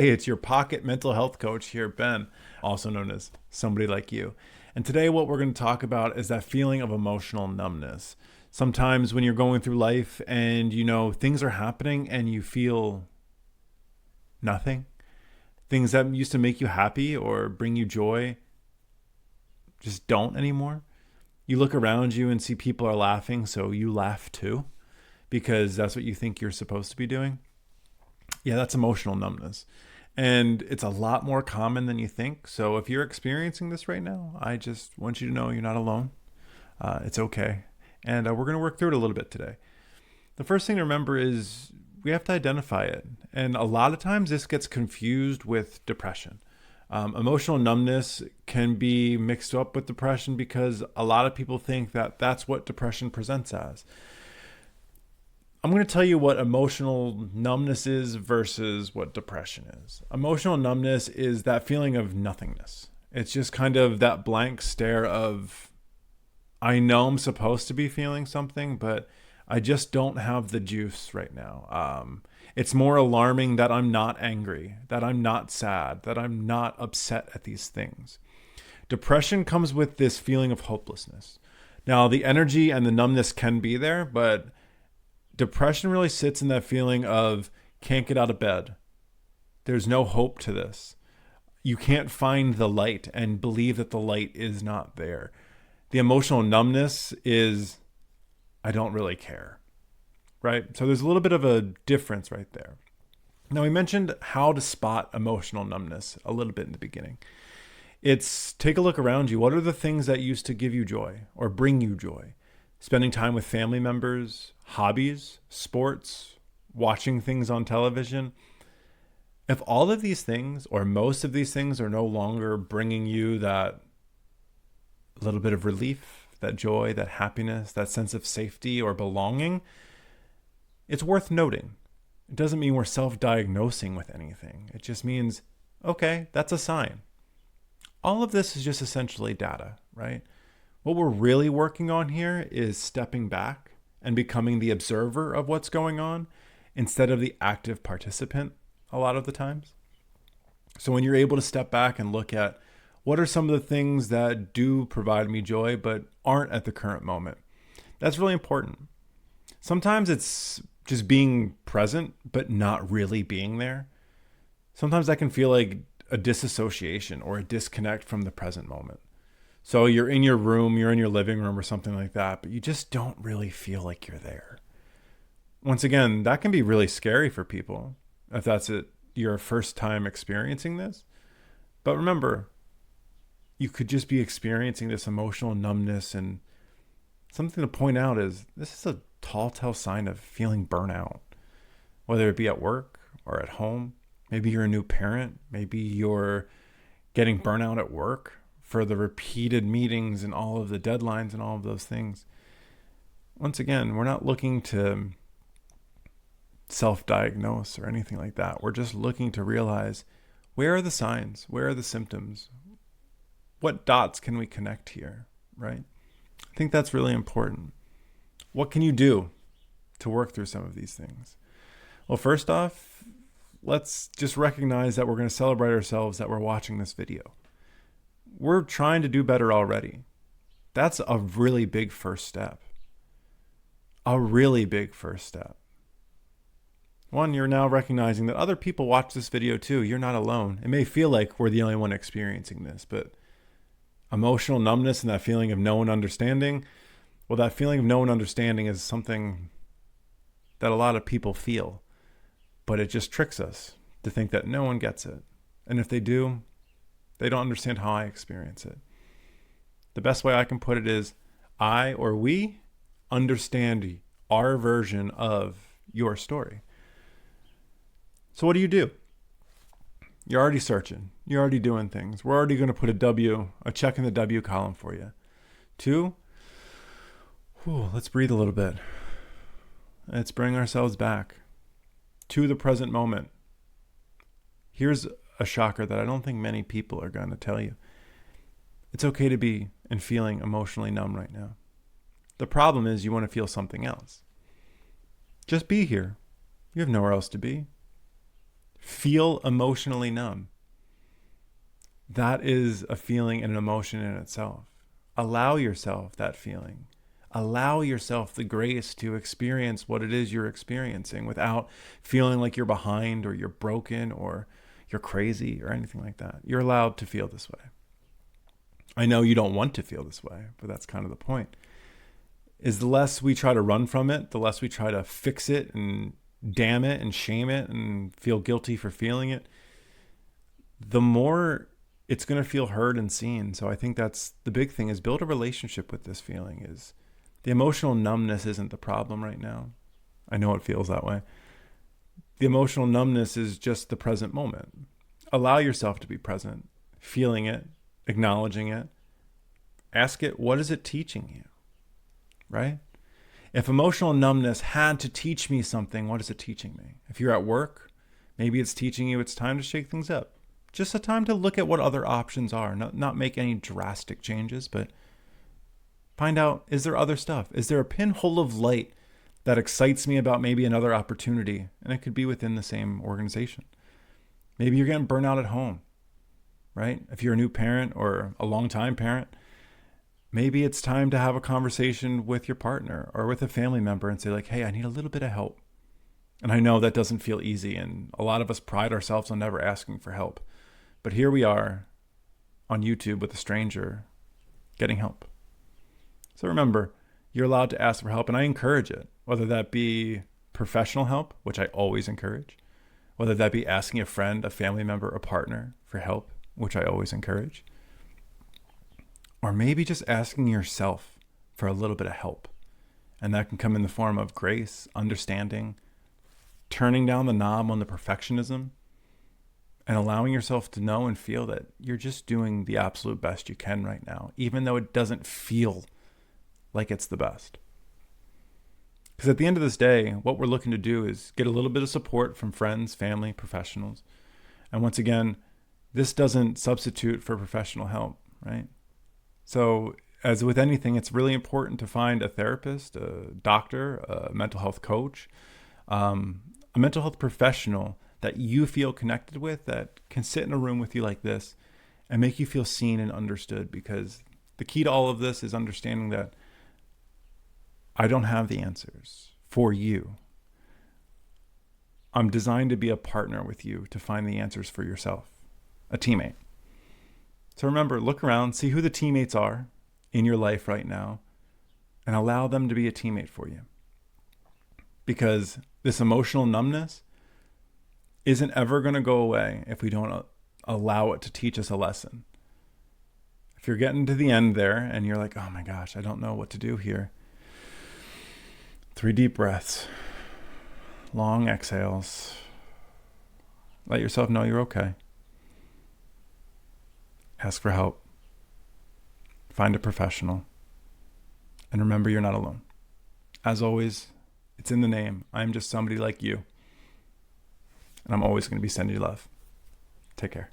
Hey, it's your pocket mental health coach here, Ben, also known as Somebody Like You. And today, what we're going to talk about is that feeling of emotional numbness. Sometimes when you're going through life and things are happening and you feel nothing, things that used to make you happy or bring you joy just don't anymore. You look around you and see people are laughing, so you laugh too because that's what you think you're supposed to be doing. Yeah, that's emotional numbness. And it's a lot more common than you think. So if you're experiencing this right now, I just want you to know you're not alone. It's okay. And we're going to work through it a little bit today. The first thing to remember is we have to identify it. And a lot of times this gets confused with depression. Emotional numbness can be mixed up with depression because a lot of people think that that's what depression presents as. I'm going to tell you what emotional numbness is versus what depression is. Emotional numbness is that feeling of nothingness. It's just kind of that blank stare of, I know I'm supposed to be feeling something, but I just don't have the juice right now. It's more alarming that I'm not angry, that I'm not sad, that I'm not upset at these things. Depression comes with this feeling of hopelessness. Now, the energy and the numbness can be there, but depression really sits in that feeling of can't get out of bed. There's no hope to this. You can't find the light and believe that the light is not there. The emotional numbness is I don't really care, right? So there's a little bit of a difference right there. Now, we mentioned how to spot emotional numbness a little bit in the beginning. It's take a look around you. What are the things that used to give you joy or bring you joy? Spending time with family members, hobbies, sports, watching things on television. If all of these things or most of these things are no longer bringing you that little bit of relief, that joy, that happiness, that sense of safety or belonging, it's worth noting. It doesn't mean we're self-diagnosing with anything. It just means, okay, that's a sign. All of this is just essentially data, right? What we're really working on here is stepping back and becoming the observer of what's going on instead of the active participant a lot of the times. So when you're able to step back and look at what are some of the things that do provide me joy but aren't at the current moment, that's really important. Sometimes it's just being present but not really being there. Sometimes that can feel like a disassociation or a disconnect from the present moment. So you're in your room, you're in your living room or something like that, but you just don't really feel like you're there. Once again, that can be really scary for people if that's your first time experiencing this. But remember, you could just be experiencing this emotional numbness, and something to point out is this is a telltale sign of feeling burnout, whether it be at work or at home. Maybe you're a new parent. Maybe you're getting burnout at work for the repeated meetings and all of the deadlines and all of those things. Once again, we're not looking to self-diagnose or anything like that. We're just looking to realize, where are the signs? Where are the symptoms? What dots can we connect here, right? I think that's really important. What can you do to work through some of these things? Well, first off, let's just recognize that we're going to celebrate ourselves that we're watching this video. We're trying to do better already. That's a really big first step. A really big first step. One, you're now recognizing that other people watch this video too. You're not alone. It may feel like we're the only one experiencing this, but emotional numbness and that feeling of no one understanding, well, that feeling of no one understanding is something that a lot of people feel, but it just tricks us to think that no one gets it. And if they do, they don't understand how I experience it. The best way I can put it is I or we understand our version of your story. So what do? You're already searching. You're already doing things. We're already going to put a check in the W column for you. 2, let's breathe a little bit. Let's bring ourselves back to the present moment. Here's a shocker that I don't think many people are going to tell you. It's okay to be and feeling emotionally numb right now. The problem is you want to feel something else. Just be here. You have nowhere else to be. Feel emotionally numb. That is a feeling and an emotion in itself. Allow yourself that feeling. Allow yourself the grace to experience what it is you're experiencing without feeling like you're behind or you're broken or you're crazy or anything like that. You're allowed to feel this way. I know you don't want to feel this way, but that's kind of the point. Is the less we try to run from it, the less we try to fix it and damn it and shame it and feel guilty for feeling it, the more it's going to feel heard and seen. So I think that's the big thing, is build a relationship with this feeling. Is the emotional numbness isn't the problem right now. I know it feels that way. The emotional numbness is just the present moment. Allow yourself to be present, feeling it, acknowledging it. Ask it, what is it teaching you? Right? If emotional numbness had to teach me something, what is it teaching me? If you're at work, maybe it's teaching you it's time to shake things up. Just a time to look at what other options are. Not make any drastic changes, but find out, is there other stuff? Is there a pinhole of light that excites me about maybe another opportunity? And it could be within the same organization. Maybe you're getting burnt out at home, right? If you're a new parent or a long-time parent, maybe it's time to have a conversation with your partner or with a family member and say like, hey, I need a little bit of help. And I know that doesn't feel easy. And a lot of us pride ourselves on never asking for help. But here we are on YouTube with a stranger getting help. So remember, you're allowed to ask for help, and I encourage it, whether that be professional help, which I always encourage, whether that be asking a friend, a family member, a partner for help, which I always encourage, or maybe just asking yourself for a little bit of help. And that can come in the form of grace, understanding, turning down the knob on the perfectionism, and allowing yourself to know and feel that you're just doing the absolute best you can right now, even though it doesn't feel like it's the best. Because at the end of this day, what we're looking to do is get a little bit of support from friends, family, professionals. And once again, this doesn't substitute for professional help, right? So as with anything, it's really important to find a therapist, a doctor, a mental health coach, a mental health professional that you feel connected with, that can sit in a room with you like this and make you feel seen and understood. Because the key to all of this is understanding that I don't have the answers for you. I'm designed to be a partner with you to find the answers for yourself, a teammate. So remember, look around, see who the teammates are in your life right now, and allow them to be a teammate for you. Because this emotional numbness isn't ever going to go away if we don't allow it to teach us a lesson. If you're getting to the end there and you're like, oh my gosh, I don't know what to do here. 3 deep breaths, long exhales. Let yourself know you're okay. Ask for help. Find a professional. And remember, you're not alone. As always, it's in the name. I'm just somebody like you. And I'm always going to be sending you love. Take care.